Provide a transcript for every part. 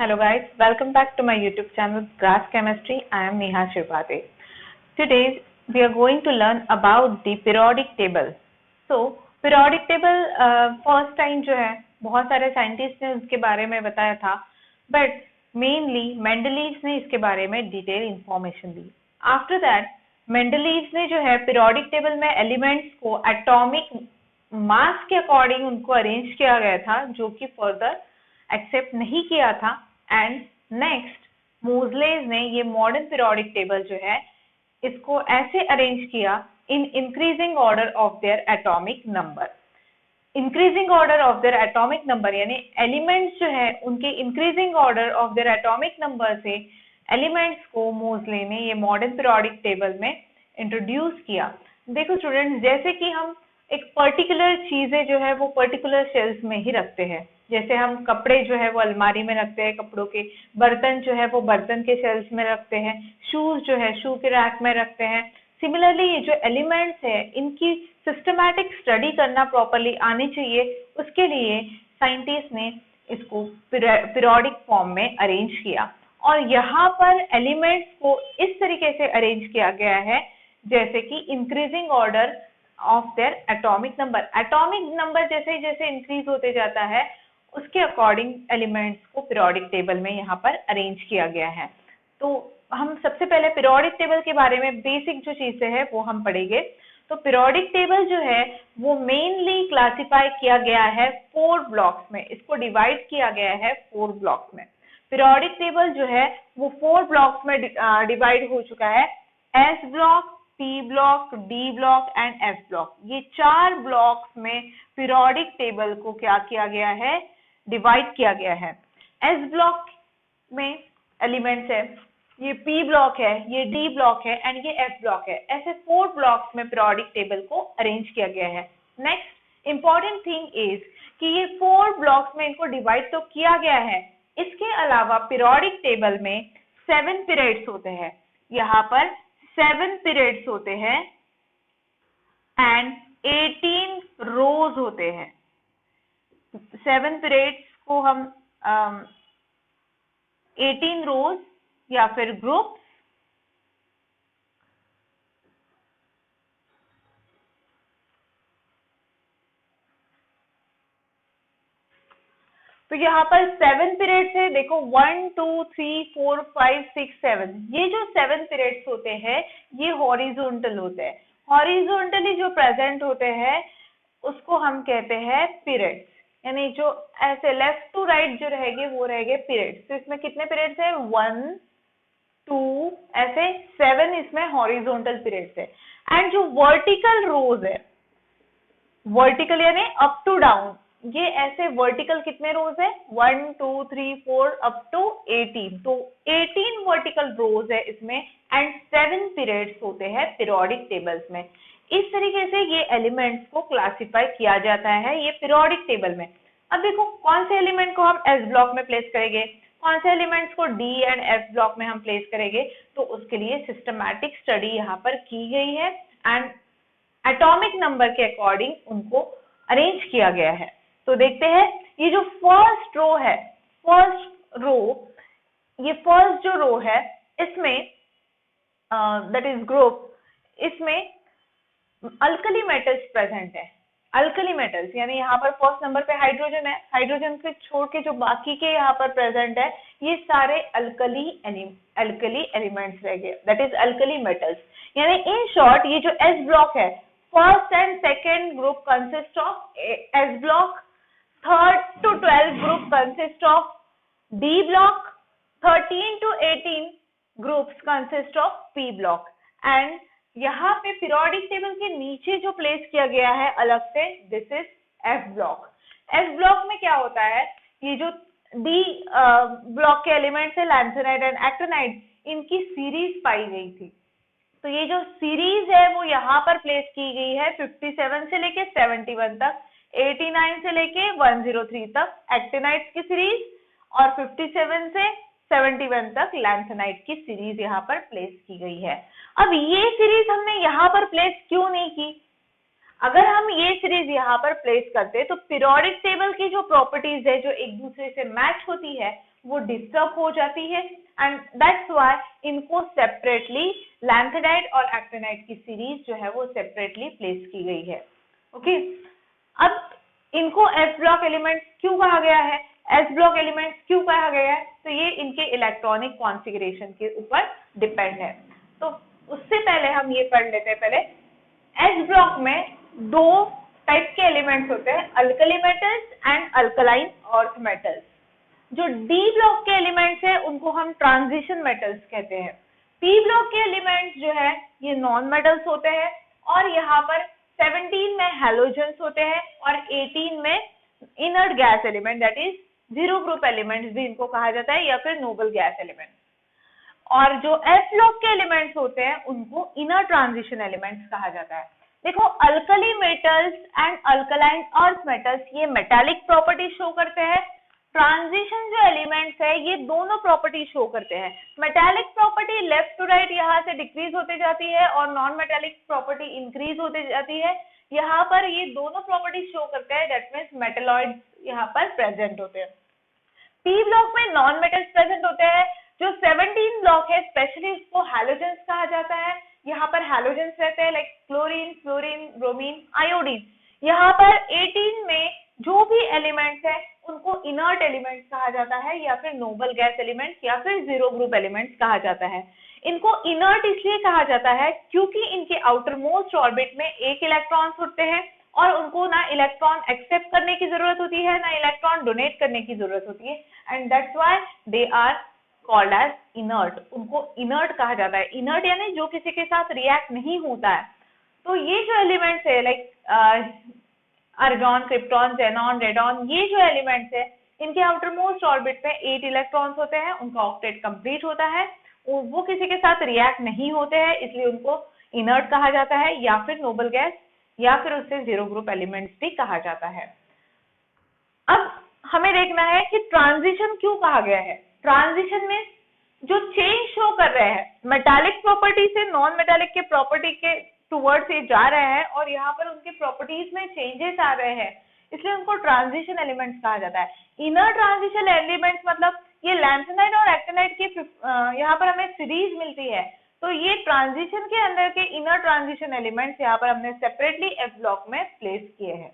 Hello guys, welcome back to my YouTube channel Grass Chemistry. I am Neha Shirpate. Today we are going to learn about the periodic table. So periodic table first time जो है बहुत सारे scientist ने उसके बारे में बताया था, but mainly Mendeleev ने इसके बारे में detail information the. After that Mendeleev ने जो है periodic table में एलिमेंट्स को एटॉमिक मास के अकॉर्डिंग उनको अरेंज किया गया था, जो कि फर्दर एक्सेप्ट नहीं किया था. एंड नेक्स्ट मोज़लेज ने ये मॉडर्न पीरियोडिक टेबल जो है इसको ऐसे अरेंज किया in increasing order of their atomic number. Increasing order of their atomic number यानी एलिमेंट्स जो है उनके increasing order of their atomic number से एलिमेंट्स को मोज़ले ने ये मॉडर्न पीरियोडिक टेबल में इंट्रोड्यूस किया. देखो स्टूडेंट्स, जैसे कि हम एक पर्टिकुलर चीजें जो है वो पर्टिकुलर शेल्फ में ही रखते हैं. जैसे हम कपड़े जो है वो अलमारी में रखते हैं, कपड़ों के बर्तन जो है वो बर्तन के शेल्फ में रखते हैं, शूज जो है शू के रैक में रखते हैं. सिमिलरली ये जो एलिमेंट्स है इनकी सिस्टमैटिक स्टडी करना प्रॉपरली आनी चाहिए. उसके लिए साइंटिस्ट ने इसको पीरियोडिक फॉर्म में अरेंज किया और यहाँ पर एलिमेंट्स को इस तरीके से अरेंज किया गया है जैसे कि increasing order of their atomic number. Atomic number जैसे जैसे इंक्रीज होते जाता है उसके अकॉर्डिंग एलिमेंट्स को पीरियोडिक टेबल में यहाँ पर अरेंज किया गया है. तो हम सबसे पहले पीरियोडिक टेबल के बारे में बेसिक जो चीजें हैं वो हम पढ़ेंगे. तो पीरियोडिक टेबल जो है वो मेनली क्लासिफाई किया गया है 4 ब्लॉक्स में. इसको डिवाइड किया गया है 4 ब्लॉक्स में. पीरियोडिक टेबल जो है वो 4 ब्लॉक्स में डिवाइड हो चुका है. S block, P block, D block and F block. ये 4 ब्लॉक्स में पीरियोडिक टेबल को क्या किया गया है, डिवाइड किया गया है. एस ब्लॉक में एलिमेंट्स है, ये पी ब्लॉक है, ये डी ब्लॉक है एंड ये एफ ब्लॉक है. ऐसे 4 ब्लॉक्स में पीरियोडिक टेबल को अरेंज किया गया है. नेक्स्ट इंपॉर्टेंट थिंग इज कि ये 4 ब्लॉक्स में इनको डिवाइड तो किया गया है. इसके अलावा पीरियोडिक टेबल में 7 पीरियड्स होते हैं. यहाँ पर 7 पीरियड्स होते हैं एंड 18 रोज होते हैं. 7 पीरियड्स को हम 18 रोज या फिर ग्रुप तो यहाँ पर 7 पीरियड्स है. देखो 1 2 3 4 5 6 7. ये जो 7 पीरियड्स होते हैं ये हॉरिजॉन्टल होते हैं. हॉरिजॉन्टली जो प्रेजेंट होते हैं उसको हम कहते हैं पीरियड्स. यानी जो ऐसे लेफ्ट टू राइट जो रहेंगे वो रहेंगे पीरियड्स. तो इसमें कितने पीरियड्स है, 1 2 ऐसे 7 इसमें हॉरिजॉन्टल पीरियड्स है. एंड जो वर्टिकल रोज है, वर्टिकल यानी अप टू डाउन, ये ऐसे वर्टिकल कितने रोज है, 1 2 3 4 अप टू 18. तो 18 वर्टिकल रोज है इसमें एंड 7 पीरियड्स होते हैं पीरियोडिक टेबल्स में. इस तरीके से ये एलिमेंट्स को क्लासिफाई किया जाता है ये पीरियोडिक टेबल में. अब देखो कौन से एलिमेंट को हम एस ब्लॉक में प्लेस करेंगे, कौन से एलिमेंट्स को डी एंड एफ ब्लॉक में हम प्लेस करेंगे. तो उसके लिए सिस्टमैटिक स्टडी यहाँ पर की गई है एंड एटॉमिक नंबर के अकॉर्डिंग उनको अरेंज किया गया है. तो देखते हैं ये जो फर्स्ट रो है, ये फर्स्ट जो रो है इसमें दैट इज ग्रुप, इसमें अल्कली मेटल्स प्रेजेंट है. अल्कली मेटल्स यानी यहाँ पर फर्स्ट नंबर पे हाइड्रोजन है. हाइड्रोजन से छोड़ के जो बाकी के यहाँ पर प्रेजेंट है ये सारे अल्कली एलिमेंट्स रहेंगे, दैट इज अल्कली मेटल्स. यानी इन शॉर्ट ये जो एस ब्लॉक है, first and second group consist of S block, 3rd to 12th group consist of D block, 13 to 18 groups consist of P block. And यहाँ पे periodic table के नीचे जो place किया गया है अलग से, this is F block. F block में क्या होता है, ये जो D ब्लॉक के एलिमेंट्स है लैंथेनाइड एंड एक्टिनाइड, इनकी सीरीज पाई गई थी. तो ये जो सीरीज है वो यहाँ पर प्लेस की गई है 57 से लेके 71 तक, 89 से लेके 103 तक एक्टिनाइड्स की सीरीज और 57 से 71 तक लैंथेनाइड की सीरीज यहाँ पर प्लेस की गई है. अब ये सीरीज हमने यहाँ पर प्लेस क्यों नहीं की? अगर हम ये सीरीज यहाँ पर प्लेस करते तो पीरियोडिक टेबल की जो प्रॉपर्टीज है जो एक दूसरे से मैच होती है वो डिस्टर्ब हो जाती है एंड दैट्स व्हाई इनको सेपरेटली लैंथेनाइड और एक्टिनाइड की सीरीज जो है वो सेपरेटली प्लेस की गई है। ओके, अब इनको एस ब्लॉक एलिमेंट्स क्यों कहा गया है, एस ब्लॉक एलिमेंट्स क्यों कहा गया है, तो ये इनके इलेक्ट्रॉनिक कॉन्फ़िगरेशन के ऊपर डिपेंड है। तो उससे पहले हम ये पढ़ लेते हैं, पहले एस ब्लॉक में दो टाइप के एलिमेंट्स होते हैं, alkali metals and alkaline earth metals. जो डी ब्लॉक के एलिमेंट्स है उनको हम ट्रांजिशन मेटल्स कहते हैं। पी ब्लॉक के एलिमेंट्स जो है ये नॉन मेटल्स होते हैं और यहाँ पर 17 में हैलोजेंस होते हैं और 18 में inert gas element that is zero group elements भी इनको कहा जाता है या फिर नोबल गैस एलिमेंट्स। और जो एस ब्लॉक के एलिमेंट्स होते हैं उनको इनर ट्रांजिशन एलिमेंट्स कहा जाता है। देखो, alkali metals and alkaline earth metals ये मेटालिक प्रॉपर्टी शो करते हैं। ट्रांजिशन जो एलिमेंट्स है ये दोनों प्रॉपर्टी शो करते हैं। Metallic property left to right यहाँ से डिक्रीज होते जाती है और नॉन मेटालिक प्रॉपर्टी इंक्रीज होते जाती है। यहाँ पर ये दोनों प्रॉपर्टी शो करते हैं, दैट मीन्स मेटलॉइड्स यहाँ पर प्रेजेंट होते हैं। पी ब्लॉक में नॉन मेटल्स प्रेजेंट होते हैं। जो 17 ब्लॉक है स्पेशली उसको हैलोजेंस कहा जाता है। यहाँ पर हैलोजेंस रहते हैं like chlorine, fluorine, bromine, iodine. यहाँ पर 18 में जो भी एलिमेंट्स है उनको इनर्ट एलिमेंट्स कहा जाता है या फिर नोबल गैस एलिमेंट्स या फिर जीरो ग्रुप एलिमेंट्स कहा जाता है। इनको इनर्ट इसलिए कहा जाता है क्योंकि इनके आउटर मोस्ट ऑर्बिट में एक इलेक्ट्रॉन होते हैं और उनको ना इलेक्ट्रॉन एक्सेप्ट करने की जरूरत होती है ना इलेक्ट्रॉन डोनेट करने की जरूरत होती है and that's why they are called as inert. उनको इनर्ट कहा जाता है। इनर्ट यानी जो किसी के साथ रिएक्ट नहीं होता है। तो ये जो एलिमेंट्स है like argon, krypton, xenon, radon, ये जो एलिमेंट्स है इनके आउटर मोस्ट ऑर्बिट में 8 इलेक्ट्रॉन्स होते हैं। उनका ऑक्टेट कंप्लीट होता है, वो किसी के साथ रिएक्ट नहीं होते हैं इसलिए उनको इनर्ट कहा जाता है या फिर नोबल गैस या फिर उससे जीरो ग्रुप एलिमेंट्स भी कहा जाता है। अब हमें देखना है कि ट्रांजिशन क्यों कहा गया है। ट्रांजिशन में जो चेंज शो कर रहे हैं मेटालिक प्रॉपर्टी से नॉन मेटालिक के प्रॉपर्टी के टुवर्ड्स ये जा रहे हैं और यहाँ पर उनके प्रॉपर्टीज में चेंजेस आ रहे हैं इसलिए उनको ट्रांजिशन एलिमेंट्स कहा जाता है। इनर ट्रांजिशन एलिमेंट्स मतलब ये लैंथेनाइड और एक्टिनाइड की यहाँ पर हमें सीरीज मिलती है। तो ये ट्रांजिशन के अंदर के इनर ट्रांजिशन एलिमेंट्स यहाँ पर हमने सेपरेटली एफ ब्लॉक में प्लेस किए हैं।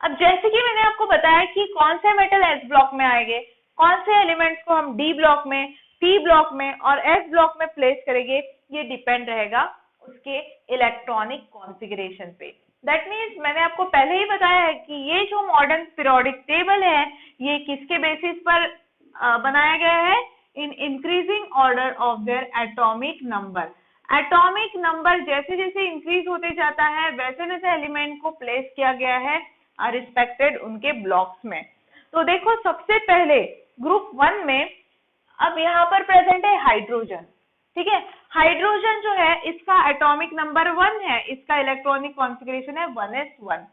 अब जैसे कि मैंने आपको बताया कि कौन से मेटल एस ब्लॉक में आएंगे, कौन से एलिमेंट्स को हम डी ब्लॉक में, पी ब्लॉक में और एस ब्लॉक में प्लेस करेंगे, ये डिपेंड रहेगा उसके इलेक्ट्रॉनिक कॉन्फ़िगरेशन पे। दैट मीन्स मैंने आपको पहले ही बताया है कि ये जो मॉडर्न पीरियोडिक टेबल है ये किसके बेसिस पर बनाया गया है, in increasing order of their atomic number. Atomic number जैसे जैसे इंक्रीज होते जाता है वैसे वैसे एलिमेंट को प्लेस किया गया है रिस्पेक्टेड उनके ब्लॉक्स में। तो देखो, सबसे पहले ग्रुप 1 में अब यहाँ पर प्रेजेंट है हाइड्रोजन। ठीक है, हाइड्रोजन जो है इसका एटॉमिक नंबर 1 है, इसका इलेक्ट्रॉनिक कॉन्फ़िगरेशन है 1s1।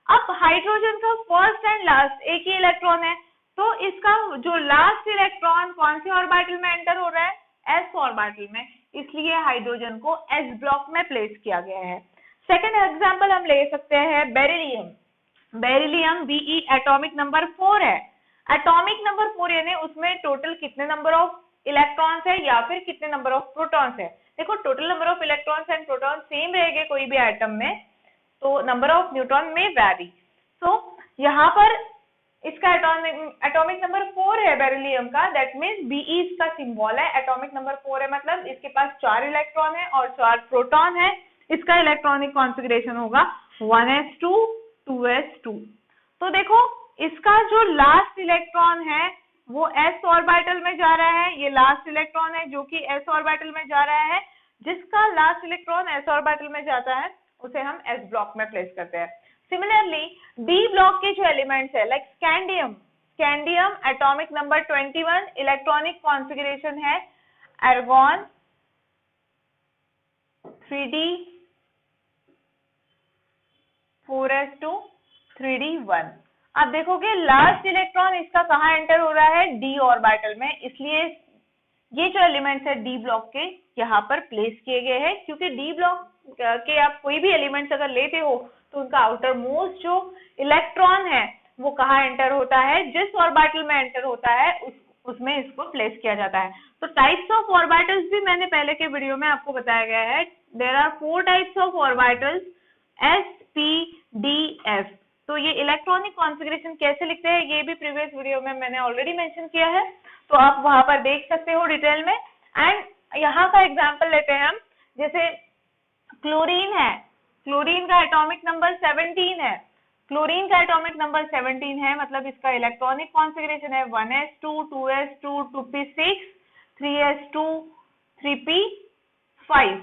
अब हाइड्रोजन का फर्स्ट एंड लास्ट एक ही इलेक्ट्रॉन है तो इसका जो लास्ट इलेक्ट्रॉन कौन से ऑर्बिटल में एंटर हो रहा है, एस ऑर्बिटल में, इसलिए हाइड्रोजन को एस ब्लॉक में प्लेस किया गया है। सेकेंड एग्जाम्पल हम ले सकते हैं beryllium. Beryllium Be atomic number 4 है। एटॉमिक नंबर 4 यानी उसमें टोटल कितने नंबर ऑफ इलेक्ट्रॉन्स है या फिर कितने नंबर ऑफ प्रोटॉन्स है। देखो, total number of electrons and protons same रहेंगे कोई भी एटम में, तो नंबर ऑफ न्यूट्रॉन में वैरी। सो यहाँ पर इसका एटॉमिक नंबर 4 है बेरिलियम का, दैट मीन्स Be इसका सिंबल है। एटॉमिक नंबर 4 है मतलब इसके पास 4 इलेक्ट्रॉन है और 4 प्रोटॉन है। इसका इलेक्ट्रॉनिक कॉन्फ़िगरेशन होगा 1s2 2s2। तो देखो, इसका जो लास्ट इलेक्ट्रॉन है वो s ऑर्बिटल में जा रहा है। ये लास्ट इलेक्ट्रॉन है जो कि s ऑर्बिटल में जा रहा है। जिसका लास्ट इलेक्ट्रॉन s ऑर्बिटल में जाता है उसे हम s ब्लॉक में प्लेस करते हैं। सिमिलरली डी ब्लॉक के जो एलिमेंट्स है like scandium, scandium atomic number 21, electronic configuration है आर्गॉन 3d 4s2 3d1। अब देखोगे लास्ट इलेक्ट्रॉन इसका कहाँ एंटर हो रहा है, डी ऑर्बिटल में, इसलिए ये जो एलिमेंट्स है डी ब्लॉक के यहाँ पर प्लेस किए गए हैं। क्योंकि डी ब्लॉक के आप कोई भी एलिमेंट्स अगर लेते हो तो उनका आउटर मोस्ट जो इलेक्ट्रॉन है वो कहाँ एंटर होता है, जिस ऑर्बिटल में एंटर होता है उसमें इसको प्लेस किया जाता है। तो टाइप्स ऑफ ऑर्बिटल्स भी मैंने पहले के वीडियो में आपको बताया गया है। There are 4 types of orbitals, s, p, d, f. तो ये इलेक्ट्रॉनिक कॉन्फ़िगरेशन कैसे लिखते हैं ये भी प्रीवियस वीडियो में मैंने ऑलरेडी मेंशन किया है, तो आप वहां पर देख सकते हो डिटेल में। एंड यहाँ का एग्जांपल लेते हैं हम, जैसे क्लोरीन है, क्लोरीन का एटॉमिक नंबर 17 है, क्लोरीन का एटॉमिक नंबर 17 है, मतलब इसका इलेक्ट्रॉनिक कॉन्फ़िगरेशन है 1s2 2s2 2p6 3s2 3p5।